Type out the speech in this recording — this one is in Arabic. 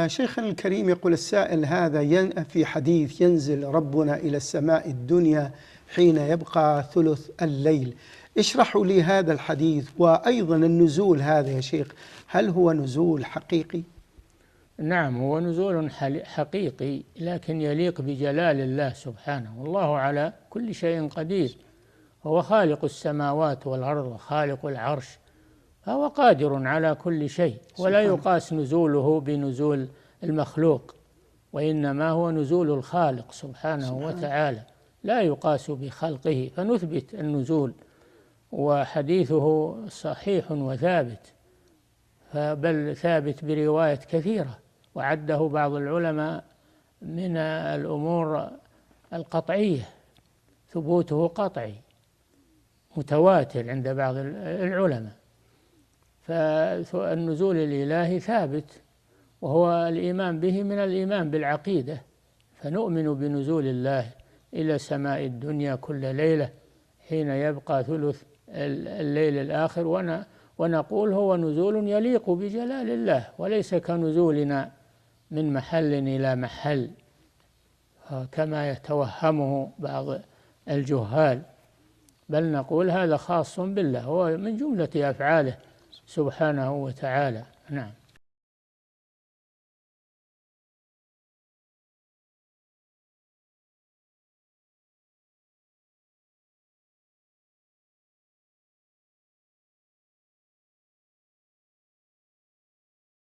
شيخنا الكريم، يقول السائل هذا: في حديث ينزل ربنا إلى السماء الدنيا حين يبقى ثلث الليل. اشرحوا لي هذا الحديث، وأيضا النزول هذا يا شيخ، هل هو نزول حقيقي؟ نعم، هو نزول حقيقي، لكن يليق بجلال الله سبحانه، والله على كل شيء قدير. هو خالق السماوات والأرض وخالق العرش، فهو قادر على كل شيء، ولا يقاس نزوله بنزول المخلوق، وإنما هو نزول الخالق سبحانه وتعالى، لا يقاس بخلقه، فنثبت النزول، وحديثه صحيح وثابت، بل ثابت برواية كثيرة، وعده بعض العلماء من الأمور القطعية، ثبوته قطعي متواتر عند بعض العلماء. فالنزول الإلهي ثابت، وهو الإيمان به من الإيمان بالعقيدة، فنؤمن بنزول الله إلى سماء الدنيا كل ليلة حين يبقى ثلث الليل الآخر، ونقول هو نزول يليق بجلال الله، وليس كنزولنا من محل إلى محل كما يتوهمه بعض الجهال، بل نقول هذا خاص بالله، هو من جملة أفعاله سبحانه وتعالى. نعم.